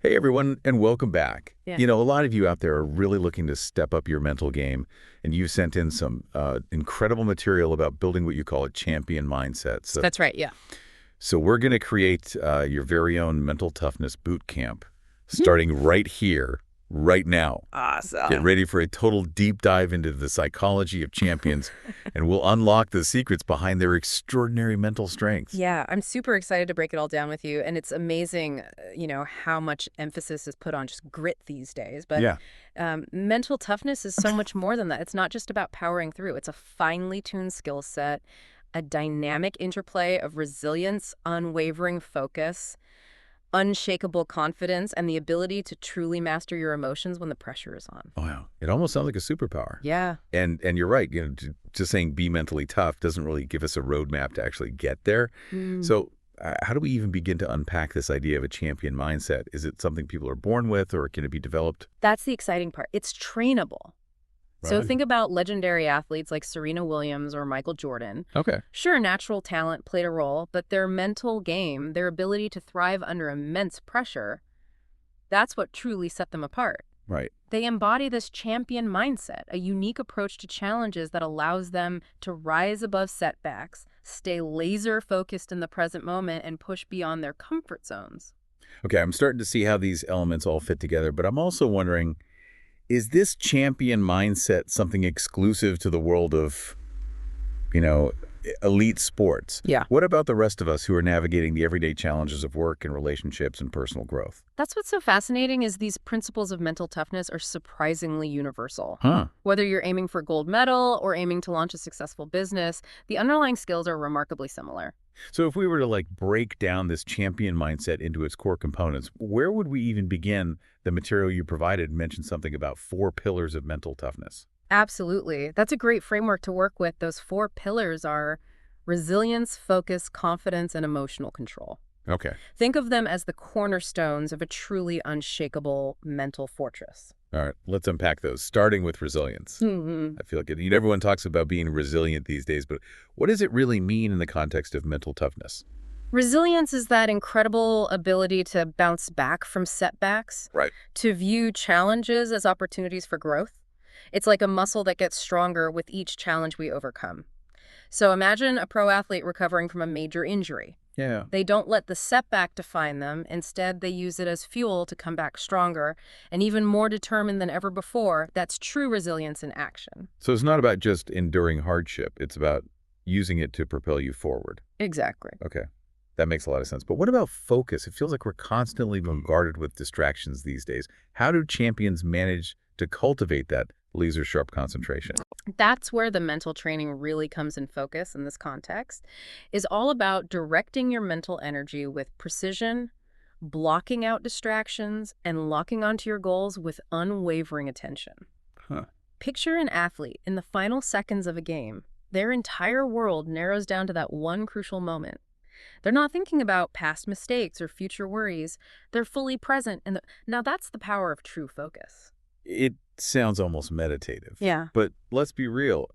Hey everyone, and welcome back. Yeah. A lot of you out there are really looking to step up your mental game, and you've sent in some incredible material about building what you call a champion mindset. So, That's right, yeah. so we're going to create your very own mental toughness boot camp, Mhm. starting right here, right now. Get Awesome. ready for a total deep dive into the psychology of champions, and we'll unlock the secrets behind their extraordinary mental strengths. Yeah, I'm super excited to break it all down with you. And it's amazing, how much emphasis is put on just grit these days. But Yeah. mental toughness is so much more than that. It's not just about powering through, it's a finely tuned skill set, a dynamic interplay of resilience, unwavering focus, unshakable confidence, and the ability to truly master your emotions when the pressure is on. Wow. It almost sounds like a superpower. Yeah. And you're right, just saying be mentally tough doesn't really give us a roadmap to actually get there. Mm. So how do we even begin to unpack this idea of a champion mindset? Is it something people are born with, or can it be developed? That's the exciting part. It's trainable. So Right. think about legendary athletes like Serena Williams or Michael Jordan. Okay. Sure, natural talent played a role, but their mental game, their ability to thrive under immense pressure, that's what truly set them apart. Right. They embody this champion mindset, a unique approach to challenges that allows them to rise above setbacks, stay laser focused in the present moment, and push beyond their comfort zones. Okay, I'm starting to see how these elements all fit together, but I'm also wondering, is this champion mindset something exclusive to the world of, you know, elite sports? Yeah. What about the rest of us who are navigating the everyday challenges of work and relationships and personal growth? That's what's so fascinating is these principles of mental toughness are surprisingly universal. Huh. Whether you're aiming for gold medal or aiming to launch a successful business, the underlying skills are remarkably similar. So if we were to break down this champion mindset into its core components, where would we even begin? The material you provided mentioned something about 4 pillars of mental toughness. Absolutely. That's a great framework to work with. Those four pillars are resilience, focus, confidence, and emotional control. Okay. Think of them as the cornerstones of a truly unshakable mental fortress. All right. Let's unpack those, starting with resilience. Hmm. I feel like everyone talks about being resilient these days, but what does it really mean in the context of mental toughness? Resilience is that incredible ability to bounce back from setbacks, Right. to view challenges as opportunities for growth. It's like a muscle that gets stronger with each challenge we overcome. So imagine a pro athlete recovering from a major injury. Yeah. They don't let the setback define them. Instead, they use it as fuel to come back stronger and even more determined than ever before. That's true resilience in action. So it's not about just enduring hardship. It's about using it to propel you forward. Exactly. Okay. That makes a lot of sense. But what about focus? It feels like we're constantly bombarded with distractions these days. How do champions manage to cultivate that laser-sharp concentration? That's where the mental training really comes in focus in this context, is all about directing your mental energy with precision, blocking out distractions, and locking onto your goals with unwavering attention. Huh. Picture an athlete in the final seconds of a game. Their entire world narrows down to that one crucial moment. They're not thinking about past mistakes or future worries. They're fully present. Now that's the power of true focus. It sounds almost meditative. Yeah. But let's be real,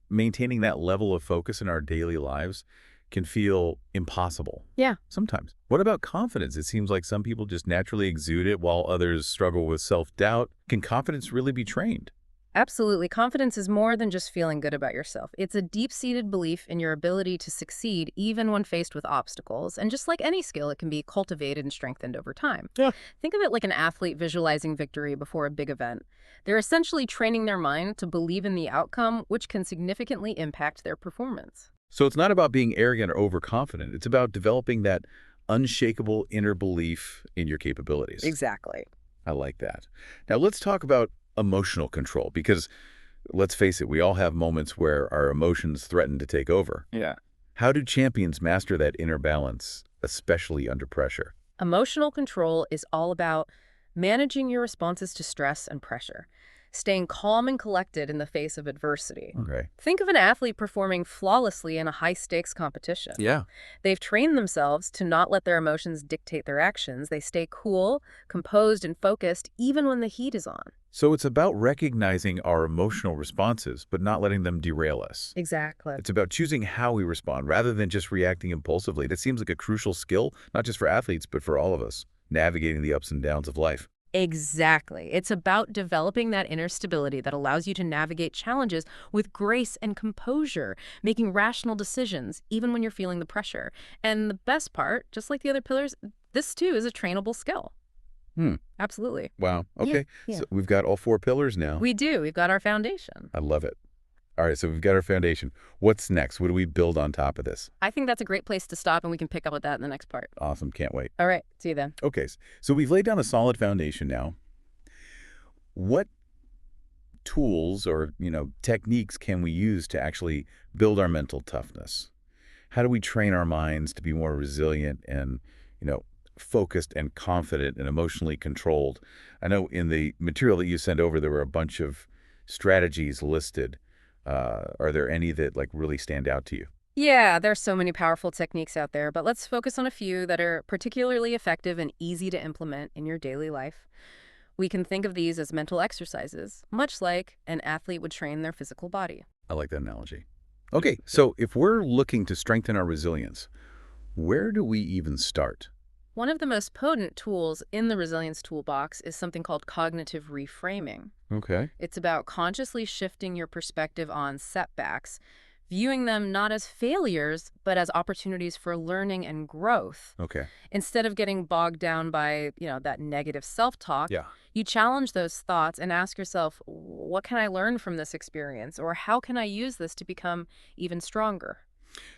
maintaining that level of focus in our daily lives can feel impossible. Yeah. Sometimes. What about confidence? It seems like some people just naturally exude it while others struggle with self-doubt. Can confidence really be trained? Absolutely. Confidence is more than just feeling good about yourself. It's a deep-seated belief in your ability to succeed even when faced with obstacles. And just like any skill, it can be cultivated and strengthened over time. Yeah. Think of it like an athlete visualizing victory before a big event. They're essentially training their mind to believe in the outcome, which can significantly impact their performance. So it's not about being arrogant or overconfident. It's about developing that unshakable inner belief in your capabilities. Exactly. I like that. Now let's talk about emotional control, because let's face it, we all have moments where our emotions threaten to take over. Yeah. How do champions master that inner balance, especially under pressure? Emotional control is all about managing your responses to stress and pressure, staying calm and collected in the face of adversity. Okay. Think of an athlete performing flawlessly in a high-stakes competition. Yeah. They've trained themselves to not let their emotions dictate their actions. They stay cool, composed, and focused even when the heat is on. So it's about recognizing our emotional responses, but not letting them derail us. Exactly. It's about choosing how we respond rather than just reacting impulsively. That seems like a crucial skill, not just for athletes, but for all of us. navigating the ups and downs of life. Exactly. It's about developing that inner stability that allows you to navigate challenges with grace and composure, making rational decisions, even when you're feeling the pressure. And the best part, just like the other pillars, this too is a trainable skill. Hmm. Absolutely. Wow. Yeah, Okay. yeah. So we've got all 4 pillars now. We do. We've got our foundation. I love it. All right, so we've got our foundation. What's next? What do we build on top of this? I think that's a great place to stop, and we can pick up with that in the next part. Awesome. Can't wait. All right. See you then. Okay, so we've laid down a solid foundation now. What tools or, techniques can we use to actually build our mental toughness? How do we train our minds to be more resilient and, focused and confident and emotionally controlled? I know in the material that you sent over, there were a bunch of strategies listed. Are there any that really stand out to you? Yeah, there's so many powerful techniques out there, but let's focus on a few that are particularly effective and easy to implement in your daily life. We can think of these as mental exercises, much like an athlete would train their physical body. I like that analogy. Okay, so if we're looking to strengthen our resilience, where do we even start? One of the most potent tools in the resilience toolbox is something called cognitive reframing. Okay. It's about consciously shifting your perspective on setbacks, viewing them not as failures, but as opportunities for learning and growth. Okay. Instead of getting bogged down by, that negative self-talk, Yeah. you challenge those thoughts and ask yourself, what can I learn from this experience? Or how can I use this to become even stronger?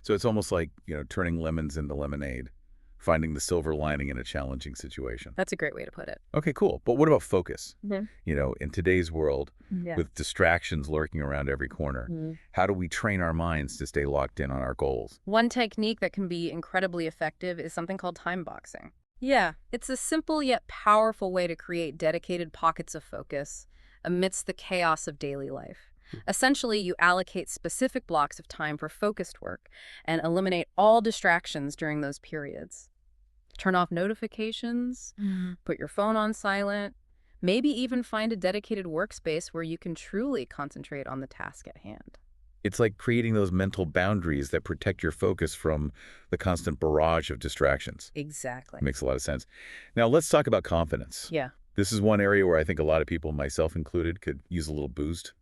So it's almost like, turning lemons into lemonade, finding the silver lining in a challenging situation. That's a great way to put it. Okay, cool. But what about focus? Mhm. In today's world, Yeah. with distractions lurking around every corner, how do we train our minds to stay locked in on our goals? One technique that can be incredibly effective is something called time boxing. Yeah, it's a simple yet powerful way to create dedicated pockets of focus amidst the chaos of daily life. Essentially, you allocate specific blocks of time for focused work and eliminate all distractions during those periods. Turn off notifications, put your phone on silent, maybe even find a dedicated workspace where you can truly concentrate on the task at hand. It's like creating those mental boundaries that protect your focus from the constant barrage of distractions. Exactly. Makes a lot of sense. Now, let's talk about confidence. Yeah. This is one area where I think a lot of people, myself included, could use a little boost.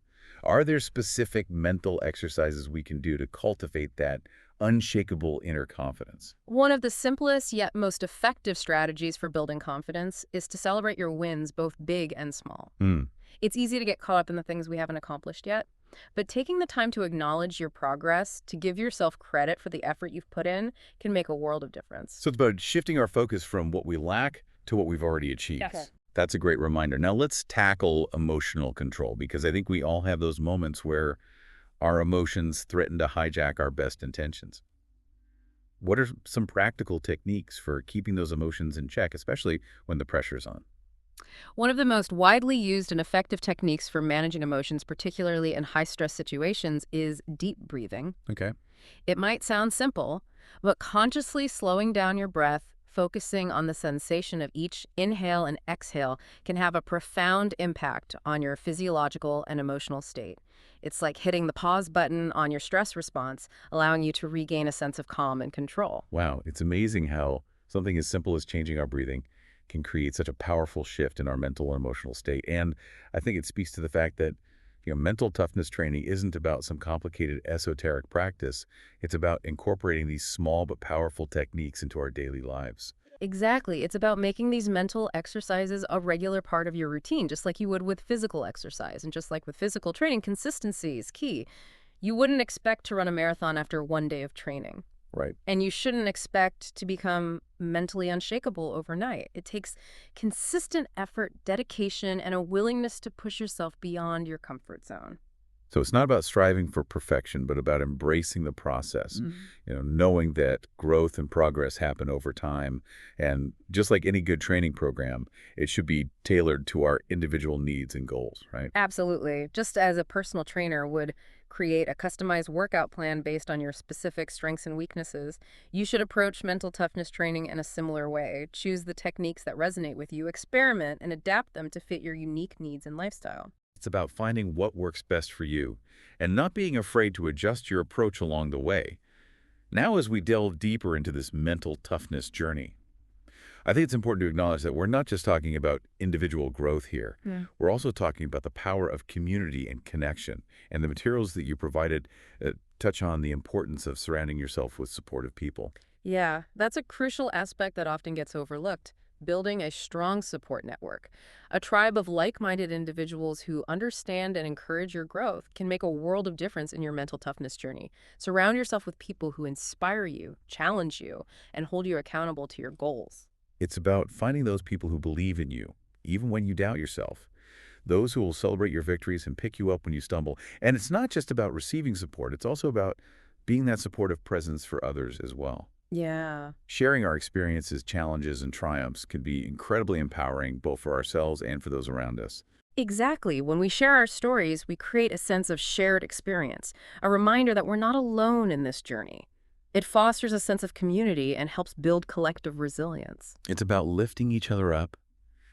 Are there specific mental exercises we can do to cultivate that unshakable inner confidence? One of the simplest yet most effective strategies for building confidence is to celebrate your wins, both big and small. It's easy to get caught up in the things we haven't accomplished yet, but taking the time to acknowledge your progress, to give yourself credit for the effort you've put in, can make a world of difference. So it's about shifting our focus from what we lack to what we've already achieved. Yes. That's a great reminder. Now let's tackle emotional control, because I think we all have those moments where our emotions threaten to hijack our best intentions. What are some practical techniques for keeping those emotions in check, especially when the pressure's on? One of the most widely used and effective techniques for managing emotions, particularly in high-stress situations, is deep breathing. Okay. It might sound simple, but consciously slowing down your breath, focusing on the sensation of each inhale and exhale, can have a profound impact on your physiological and emotional state. It's like hitting the pause button on your stress response, allowing you to regain a sense of calm and control. Wow, it's amazing how something as simple as changing our breathing can create such a powerful shift in our mental and emotional state. And I think it speaks to the fact that mental toughness training isn't about some complicated esoteric practice. It's about incorporating these small but powerful techniques into our daily lives. Exactly. It's about making these mental exercises a regular part of your routine, just like you would with physical exercise. And just like with physical training, consistency is key. You wouldn't expect to run a marathon after one day of training. Right. And you shouldn't expect to become mentally unshakable overnight. It takes consistent effort, dedication, and a willingness to push yourself beyond your comfort zone. So it's not about striving for perfection, but about embracing the process, knowing that growth and progress happen over time. And just like any good training program, it should be tailored to our individual needs and goals, right? Absolutely. Just as a personal trainer would create a customized workout plan based on your specific strengths and weaknesses, you should approach mental toughness training in a similar way. Choose the techniques that resonate with you, experiment, and adapt them to fit your unique needs and lifestyle. It's about finding what works best for you and not being afraid to adjust your approach along the way. Now, as we delve deeper into this mental toughness journey, I think it's important to acknowledge that we're not just talking about individual growth here. Yeah. We're also talking about the power of community and connection. And the materials that you provided touch on the importance of surrounding yourself with supportive people. Yeah, that's a crucial aspect that often gets overlooked. Building a strong support network. A tribe of like-minded individuals who understand and encourage your growth can make a world of difference in your mental toughness journey. Surround yourself with people who inspire you, challenge you, and hold you accountable to your goals. It's about finding those people who believe in you, even when you doubt yourself. Those who will celebrate your victories and pick you up when you stumble. And it's not just about receiving support, it's also about being that supportive presence for others as well. Yeah. Sharing our experiences, challenges, and triumphs can be incredibly empowering both for ourselves and for those around us. Exactly. When we share our stories, we create a sense of shared experience, a reminder that we're not alone in this journey. It fosters a sense of community and helps build collective resilience. It's about lifting each other up,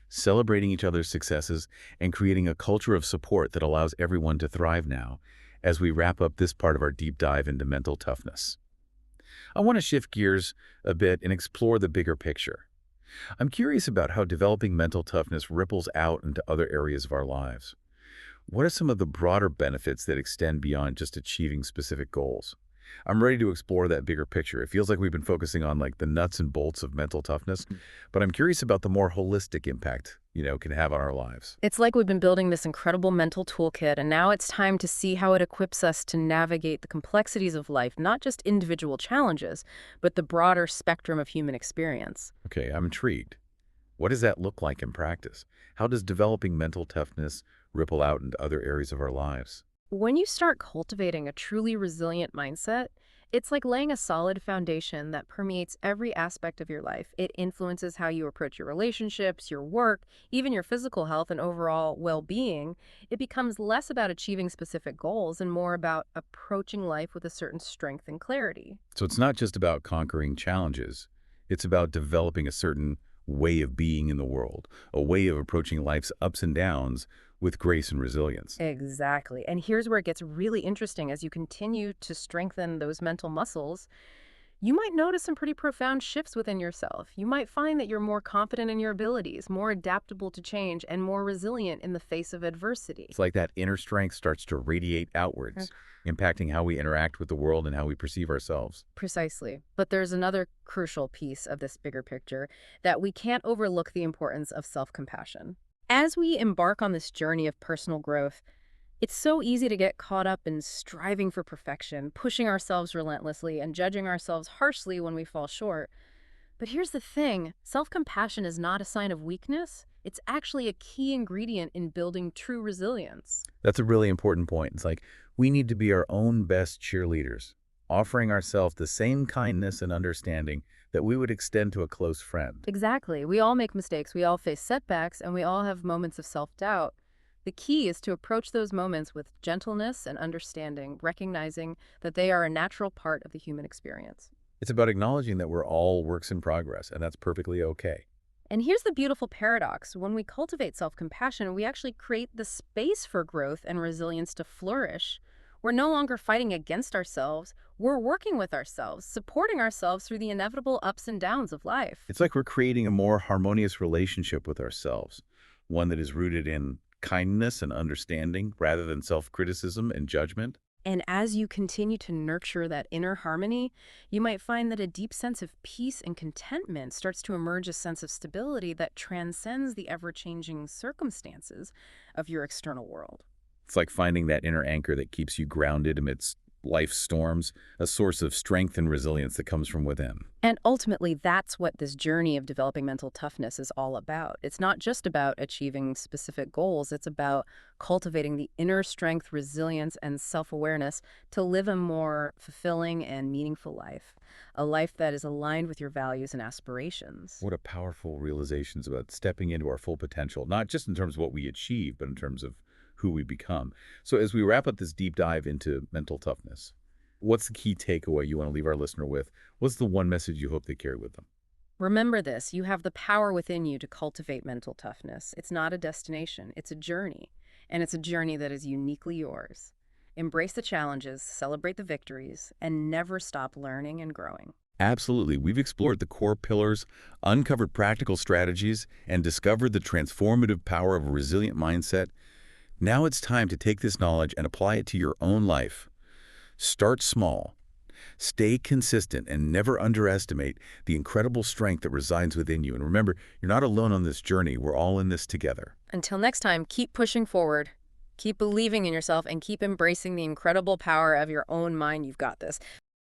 celebrating each other's successes, and creating a culture of support that allows everyone to thrive now as we wrap up this part of our deep dive into mental toughness. I want to shift gears a bit and explore the bigger picture. I'm curious about how developing mental toughness ripples out into other areas of our lives. What are some of the broader benefits that extend beyond just achieving specific goals? I'm ready to explore that bigger picture. It feels like we've been focusing on like the nuts and bolts of mental toughness, but I'm curious about the more holistic impact, can have on our lives. It's like we've been building this incredible mental toolkit, and now it's time to see how it equips us to navigate the complexities of life, not just individual challenges, but the broader spectrum of human experience. Okay, I'm intrigued. What does that look like in practice? How does developing mental toughness ripple out into other areas of our lives? When you start cultivating a truly resilient mindset, it's like laying a solid foundation that permeates every aspect of your life. It influences how you approach your relationships, your work, even your physical health and overall well-being. It becomes less about achieving specific goals and more about approaching life with a certain strength and clarity. So it's not just about conquering challenges. It's about developing a certain way of being in the world, a way of approaching life's ups and downs with grace and resilience. Exactly. And here's where it gets really interesting. As you continue to strengthen those mental muscles, you might notice some pretty profound shifts within yourself. You might find that you're more confident in your abilities, more adaptable to change, and more resilient in the face of adversity. It's like that inner strength starts to radiate outwards, impacting how we interact with the world and how we perceive ourselves. Precisely. But there's another crucial piece of this bigger picture that we can't overlook: the importance of self-compassion. As we embark on this journey of personal growth, it's so easy to get caught up in striving for perfection, pushing ourselves relentlessly, and judging ourselves harshly when we fall short. But here's the thing: self-compassion is not a sign of weakness. It's actually a key ingredient in building true resilience. That's a really important point. It's like we need to be our own best cheerleaders, offering ourselves the same kindness and understanding that we would extend to a close friend. Exactly. We all make mistakes, we all face setbacks, and we all have moments of self-doubt. The key is to approach those moments with gentleness and understanding, recognizing that they are a natural part of the human experience. It's about acknowledging that we're all works in progress, and that's perfectly okay. And here's the beautiful paradox: when we cultivate self-compassion, we actually create the space for growth and resilience to flourish. We're no longer fighting against ourselves. We're working with ourselves, supporting ourselves through the inevitable ups and downs of life. It's like we're creating a more harmonious relationship with ourselves, one that is rooted in kindness and understanding rather than self-criticism and judgment. And as you continue to nurture that inner harmony, you might find that a deep sense of peace and contentment starts to emerge, a sense of stability that transcends the ever-changing circumstances of your external world. It's like finding that inner anchor that keeps you grounded amidst life's storms, a source of strength and resilience that comes from within. And ultimately, that's what this journey of developing mental toughness is all about. It's not just about achieving specific goals. It's about cultivating the inner strength, resilience, and self-awareness to live a more fulfilling and meaningful life, a life that is aligned with your values and aspirations. What a powerful realizations about stepping into our full potential, not just in terms of what we achieve, but in terms of who we become. So as we wrap up this deep dive into mental toughness, what's the key takeaway you want to leave our listener with? What's the one message you hope they carry with them? Remember this: you have the power within you to cultivate mental toughness. It's not a destination, it's a journey. And it's a journey that is uniquely yours. Embrace the challenges, celebrate the victories, and never stop learning and growing. Absolutely. We've explored the core pillars, uncovered practical strategies, and discovered the transformative power of a resilient mindset. Now it's time to take this knowledge and apply it to your own life. Start small. Stay consistent and never underestimate the incredible strength that resides within you. And remember, you're not alone on this journey. We're all in this together. Until next time, keep pushing forward. Keep believing in yourself and keep embracing the incredible power of your own mind. You've got this.